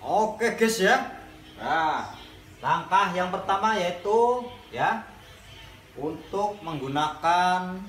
Oke guys ya. Nah, langkah yang pertama yaitu ya untuk menggunakan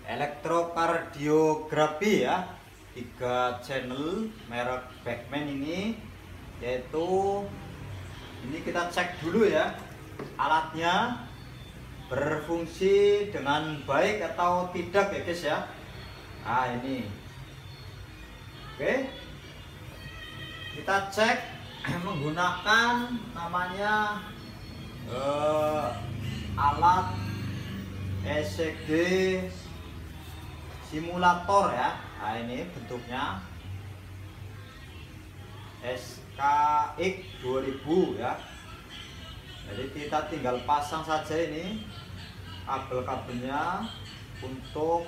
elektrokardiografi ya, 3 channel merek Beckman ini, yaitu ini kita cek dulu ya alatnya berfungsi dengan baik atau tidak ya guys ya. Nah ini oke, kita cek menggunakan namanya alat ECG simulator ya. Nah ini bentuknya SKX 2000 ya. Jadi kita tinggal pasang saja ini kabel-kabelnya untuk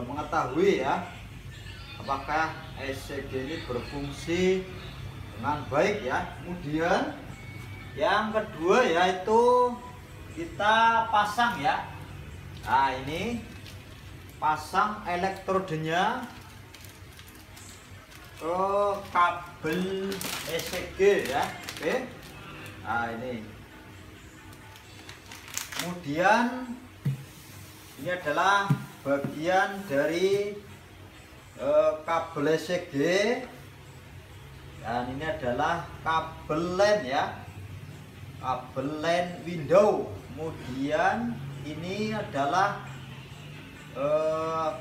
mengetahui ya apakah ECG ini berfungsi dengan baik ya. Kemudian yang kedua yaitu kita pasang ya. Nah ini pasang elektrodenya ke kabel ECG ya. Oke. Nah ini kemudian ini adalah bagian dari kabel ECG, dan ini adalah kabel LAN ya, kabel LAN window. Kemudian ini adalah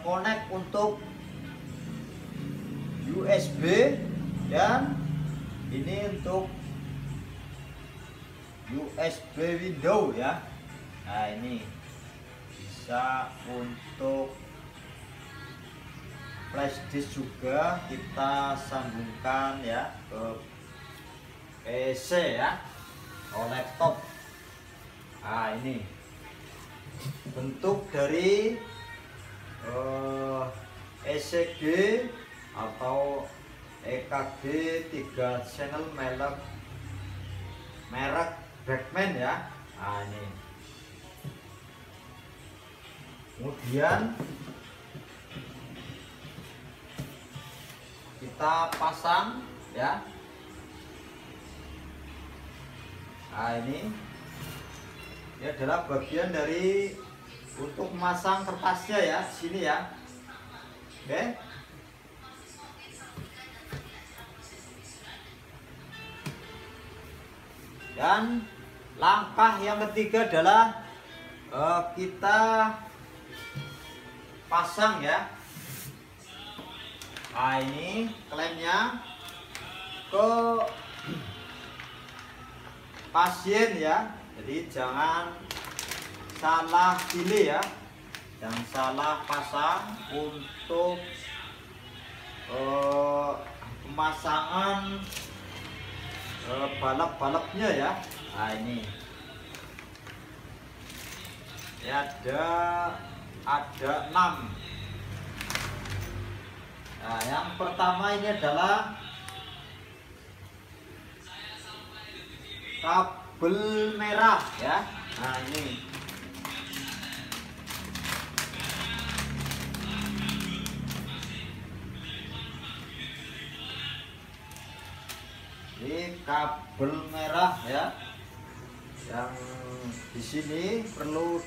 connect untuk USB, dan ini untuk USB window ya. Nah ini bisa untuk flash disk juga kita sambungkan ya ke PC ya atau laptop. Nah ini bentuk dari ECG atau EKG 3 channel merek Beckman ya. Nah ini kemudian kita pasang ya. Nah ini adalah bagian dari untuk memasang kertasnya ya, sini ya. Oke. Dan langkah yang ketiga adalah kita pasang ya. Nah ini klemnya ke pasien ya. Jadi jangan salah pilih ya, jangan salah pasang untuk pemasangan balap-balapnya ya. Nah ini ya, ada 6. Nah, yang pertama ini adalah kabel merah ya. Nah ini kabel merah ya, yang di sini perlu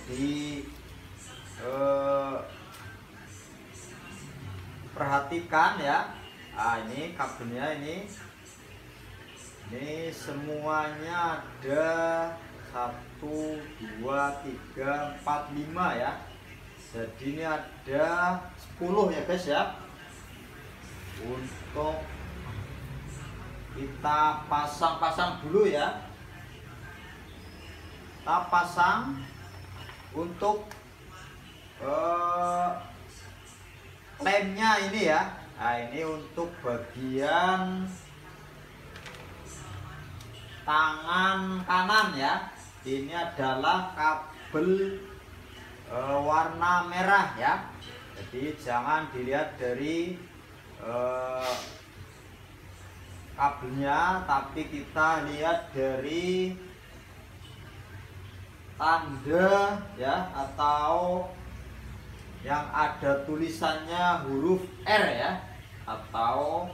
perhatikan ya. Nah ini kabelnya ini semuanya ada 1 2 3 4 5 ya. Jadi ini ada 10 ya guys ya. Untuk kita pasang dulu ya. Kita pasang untuk lemnya ini ya. Nah ini untuk bagian tangan kanan ya. Ini adalah kabel warna merah ya. Jadi jangan dilihat dari kabelnya, tapi kita lihat dari tanda ya, atau yang ada tulisannya huruf R ya, atau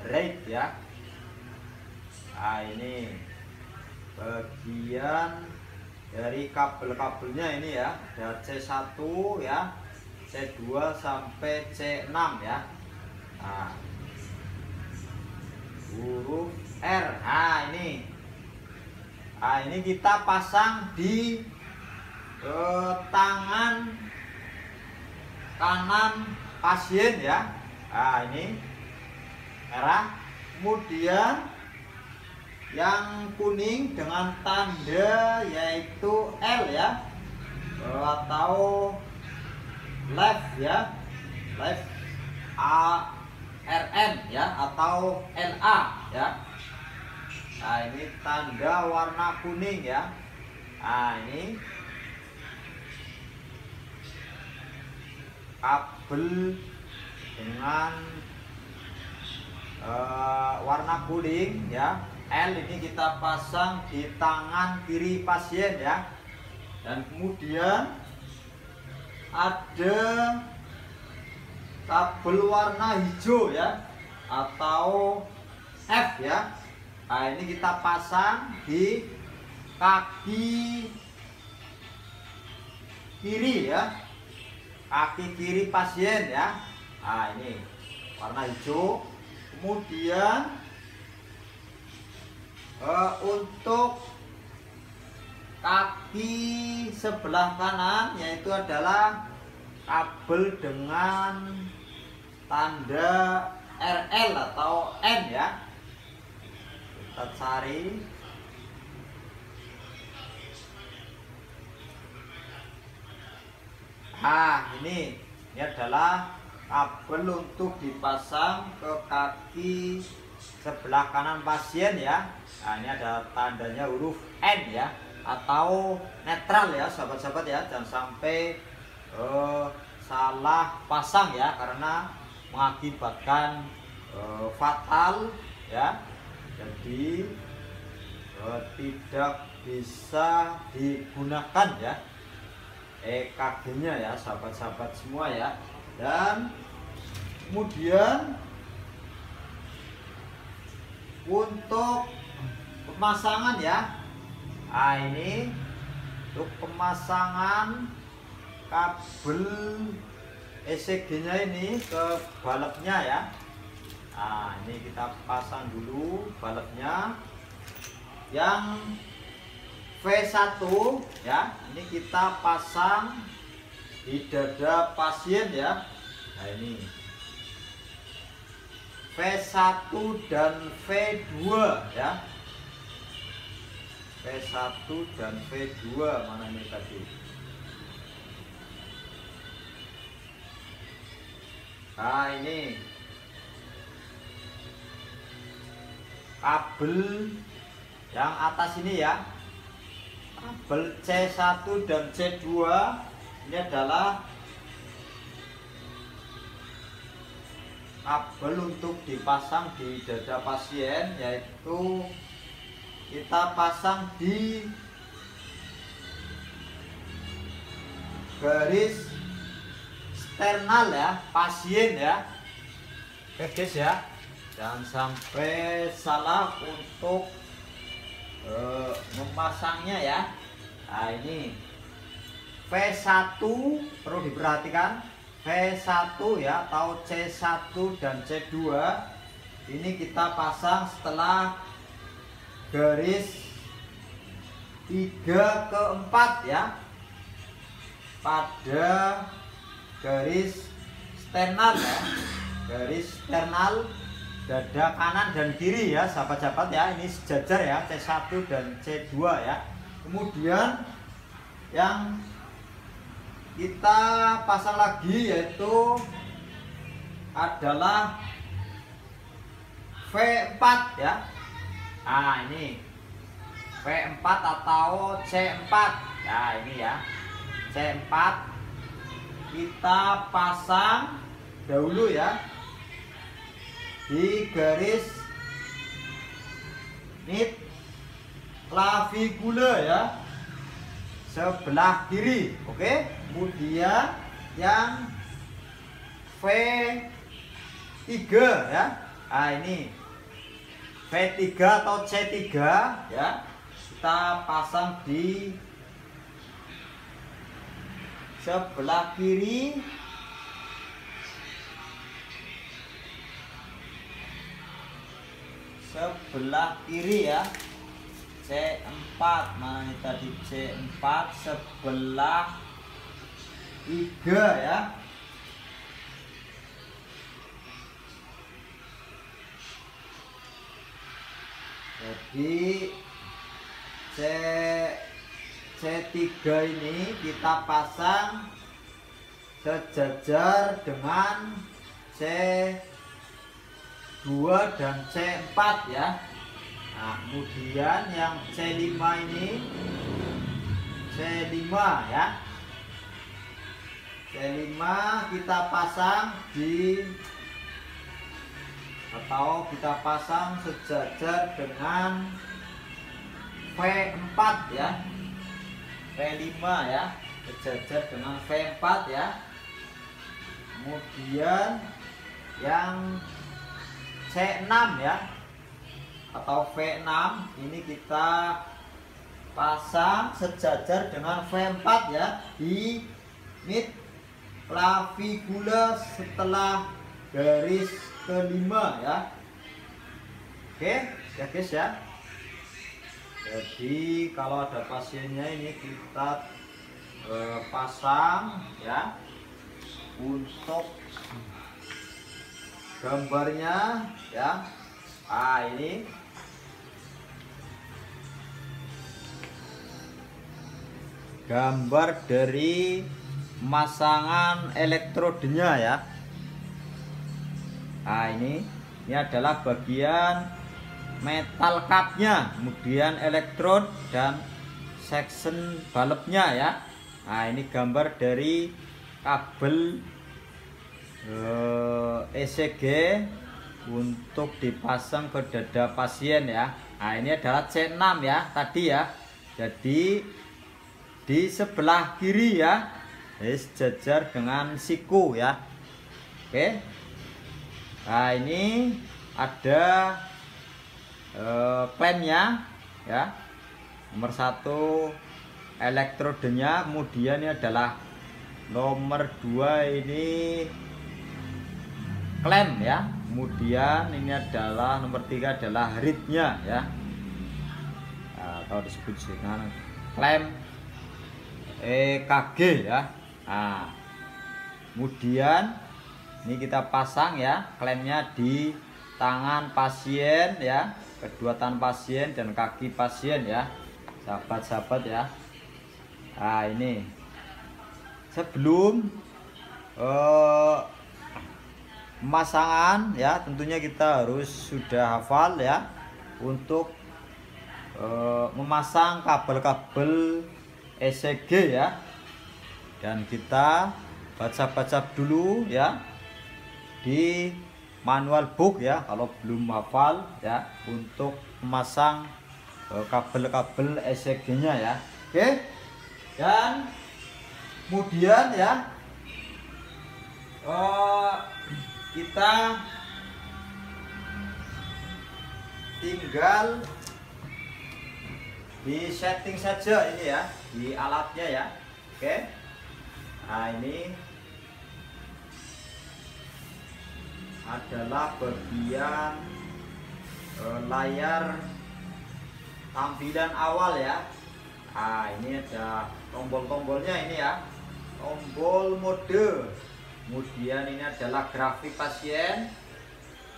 right ya. Nah ini bagian dari kabel-kabelnya ini ya, ada C1 ya, C2 sampai C6 ya. Nah, huruf R. Nah ini kita pasang di tangan kanan pasien ya. Nah ini merah, kemudian yang kuning dengan tanda yaitu L ya, atau left ya, left ARN ya, atau LA ya. Nah ini tanda warna kuning ya. Nah ini kabel dengan warna kuning ya, L ini kita pasang di tangan kiri pasien ya. Dan kemudian ada kabel warna hijau ya, atau F ya. Nah ini kita pasang di kaki kiri ya, kaki kiri pasien ya. Nah ini warna hijau. Kemudian untuk kaki sebelah kanan yaitu adalah kabel dengan tanda RL atau N ya. Kita cari. Ini adalah kabel untuk dipasang ke kaki sebelah kanan pasien ya. Nah ini ada tandanya huruf N ya, atau netral ya sahabat-sahabat ya. Jangan sampai salah pasang ya, karena mengakibatkan fatal ya. Jadi tidak bisa digunakan ya EKG-nya ya sahabat-sahabat semua ya. Dan kemudian untuk pemasangan ya, nah ini untuk pemasangan kabel ECG-nya ini ke balepnya ya. Nah ini kita pasang dulu balepnya yang V1 ya. Ini kita pasang di dada pasien ya. Nah ini V1 dan V2 ya. V1 dan V2 mana ini tadi? Nah ini kabel yang atas ini ya, kabel C1 dan C2 ini adalah kabel untuk dipasang di dada pasien, yaitu kita pasang di garis sternal ya pasien ya. Oke guys ya, jangan sampai salah untuk memasangnya ya. Nah ini V1 perlu diperhatikan, V1 ya, atau C1 dan C2 ini kita pasang setelah garis 3/4 ya, pada garis sternal ya, garis sternal dada kanan dan kiri ya sahabat-sahabat ya. Ini sejajar ya, C1 dan C2 ya. Kemudian yang kita pasang lagi yaitu adalah V4 ya. Nah ini V4 atau C4 ya, ini ya C4 kita pasang dahulu ya di garis mid clavicula ya, sebelah kiri. Oke, kemudian yang V3 ya. Nah ini V3 atau C3 ya, kita pasang di sebelah kiri ya. C4 mana nih tadi, C4 sebelah 3 ya. Jadi C3 ini kita pasang sejajar dengan C2 dan C4 ya. Nah, kemudian yang C5 ini, C5 ya. C5 kita pasang di, atau kita pasang sejajar dengan V4 ya. V5 ya, sejajar dengan V4 ya. Kemudian yang C6 ya, atau V6 ini kita pasang sejajar dengan V4 ya, di mid clavicula setelah garis kelima ya. Oke ya guys ya. Jadi kalau ada pasiennya ini kita pasang ya. Untuk gambarnya ya, ini gambar dari pemasangan elektrodenya ya. Nah ini adalah bagian metal cupnya, kemudian elektrod dan section bulbnya ya. Nah ini gambar dari kabel ECG untuk dipasang ke dada pasien ya. Nah ini adalah C6 ya tadi ya. Jadi di sebelah kiri ya, sejajar dengan siku ya. Oke. Nah ini ada klemnya ya. Nomor 1 elektrodenya, kemudian ini adalah nomor 2 ini klem ya. Kemudian ini adalah nomor 3 adalah reednya ya. Nah, kalau disebut dengan klem EKG ya. Nah, kemudian ini kita pasang ya klemnya di tangan pasien ya, kedua tangan pasien dan kaki pasien ya, sahabat-sahabat ya. Nah ini sebelum pemasangan ya, tentunya kita harus sudah hafal ya untuk memasang kabel-kabel ECG ya. Dan kita baca-baca dulu ya di manual book ya kalau belum hafal ya, untuk memasang kabel-kabel ECG-nya ya. Oke. Dan kemudian ya kita tinggal di setting saja ini ya, di alatnya ya. Oke. Nah ini adalah bagian layar tampilan awal ya. Nah ini ada tombol-tombolnya ini ya, tombol mode, kemudian ini adalah grafik pasien,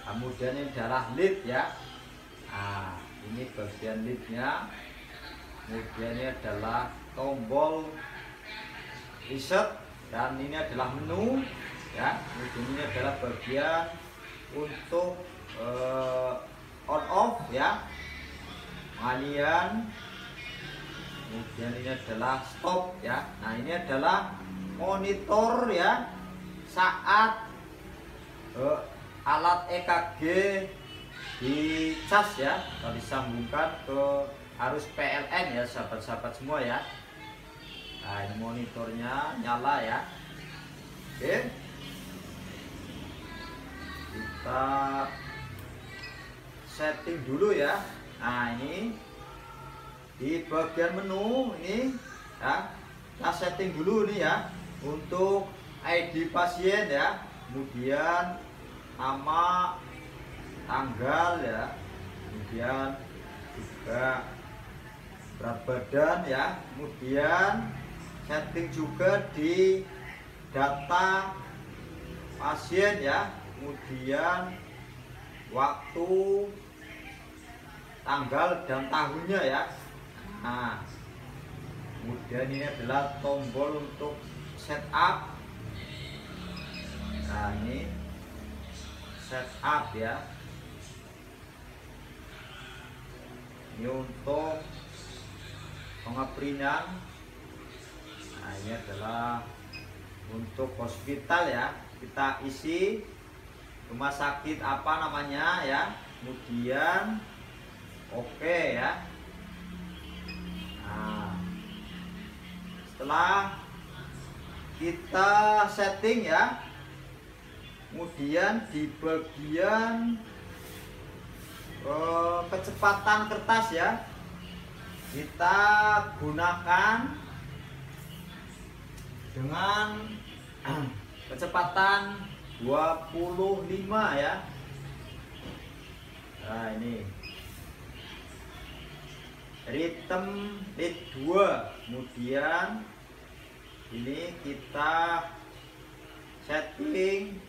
kemudian ini adalah lead ya. Nah ini bagian leadnya, kemudian ini adalah tombol reset, dan ini adalah menu ya. Kemudian ini adalah bagian untuk on off ya, pengalian. Kemudian ini adalah stop ya. Nah ini adalah monitor ya saat alat EKG dicas ya, atau disambungkan ke arus PLN ya sahabat-sahabat semua ya. Nah ini monitornya nyala ya. Oke, kita setting dulu ya. Nah, ini di bagian menu ini ya, kita setting dulu nih ya untuk ID pasien ya, kemudian nama, tanggal ya, kemudian juga berat badan ya, kemudian setting juga di data pasien ya, kemudian waktu, tanggal dan tahunnya ya. Nah, kemudian ini adalah tombol untuk setup. Nah, ini setup ya. Ini untuk pengeprinan. Nah, ini adalah untuk hospital ya. Kita isi rumah sakit apa namanya ya. Kemudian oke ya. Nah, setelah kita setting ya, kemudian di bagian kecepatan kertas ya, kita gunakan dengan kecepatan 25 ya. Nah, ini ritme rit 2, kemudian ini kita setting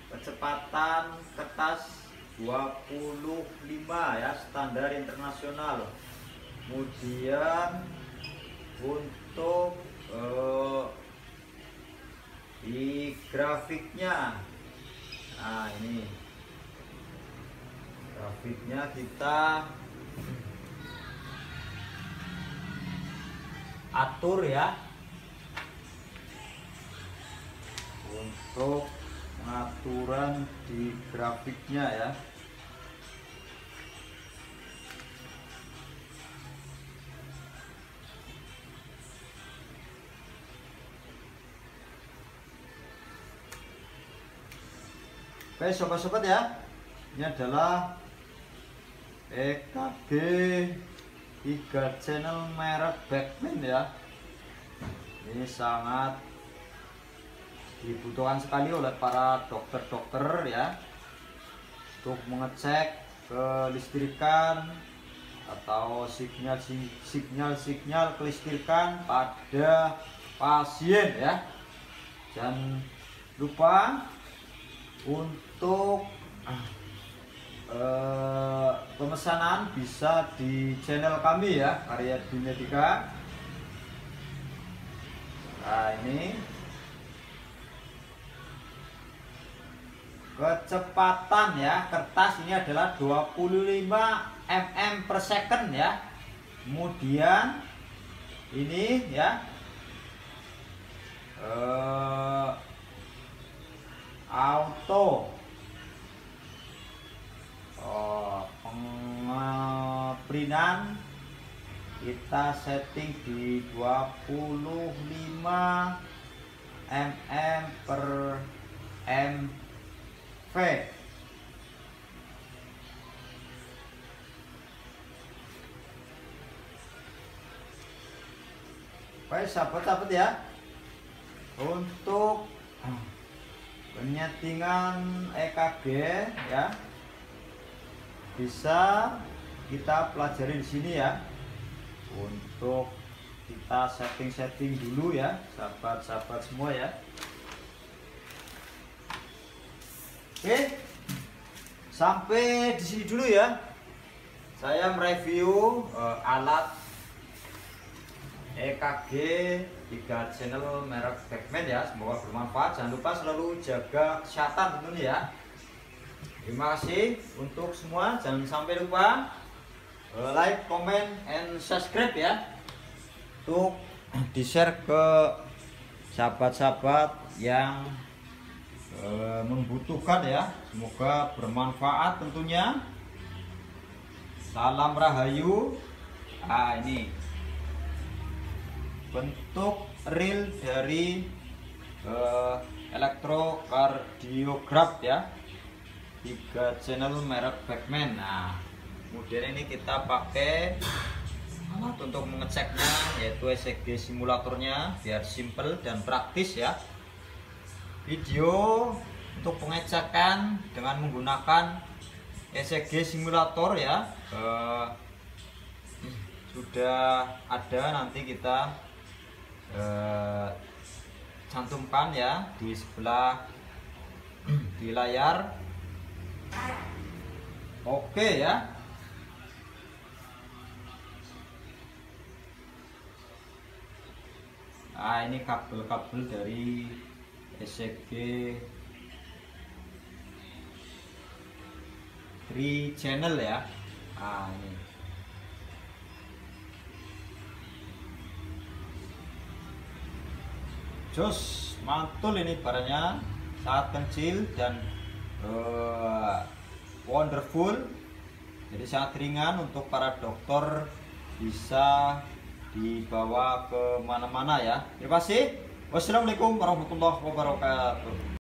kecepatan kertas 25 ya, standar internasional. Kemudian untuk di grafiknya, nah ini grafiknya kita atur ya untuk pengaturan di grafiknya ya. Oke sobat-sobat ya, ini adalah EKG 3 channel merek Beckman ya. Ini sangat dibutuhkan sekali oleh para dokter-dokter ya, untuk mengecek kelistrikan atau sinyal kelistrikan pada pasien ya. Jangan lupa untuk pemesanan bisa di channel kami ya, Karya Medika. Nah, ini kecepatan ya kertas ini adalah 25 mm per second ya. Kemudian ini ya auto pengeprinan kita setting di 25 mm per mv. Baik sahabat-sahabat ya, untuk penyetingan EKG ya bisa kita pelajari di sini ya. Untuk kita setting dulu ya sahabat-sahabat semua ya. Oke, sampai di sini dulu ya. Saya mereview alat EKG 3 channel merek Beckman ya. Semoga bermanfaat. Jangan lupa selalu jaga kesehatan tentunya ya. Terima kasih untuk semua. Jangan sampai lupa like, comment, and subscribe ya, untuk di-share ke sahabat-sahabat yang membutuhkan ya. Semoga bermanfaat tentunya. Salam Rahayu. Nah, ini bentuk real dari elektrokardiograf ya, 3 channel merek Beckman. Nah, Kemudian ini kita pakai alat untuk mengeceknya, yaitu ECG simulatornya, biar simple dan praktis ya. Video untuk pengecekan dengan menggunakan ECG simulator ya, sudah ada, nanti kita cantumkan ya di sebelah di layar. Oke ya. Nah, ini kabel-kabel dari ECG 3 channel ya. Nah, ini jos, mantul ini barangnya, sangat kecil dan wonderful. Jadi sangat ringan untuk para dokter, bisa dibawa ke mana-mana ya. Terima kasih. Wassalamualaikum warahmatullahi wabarakatuh.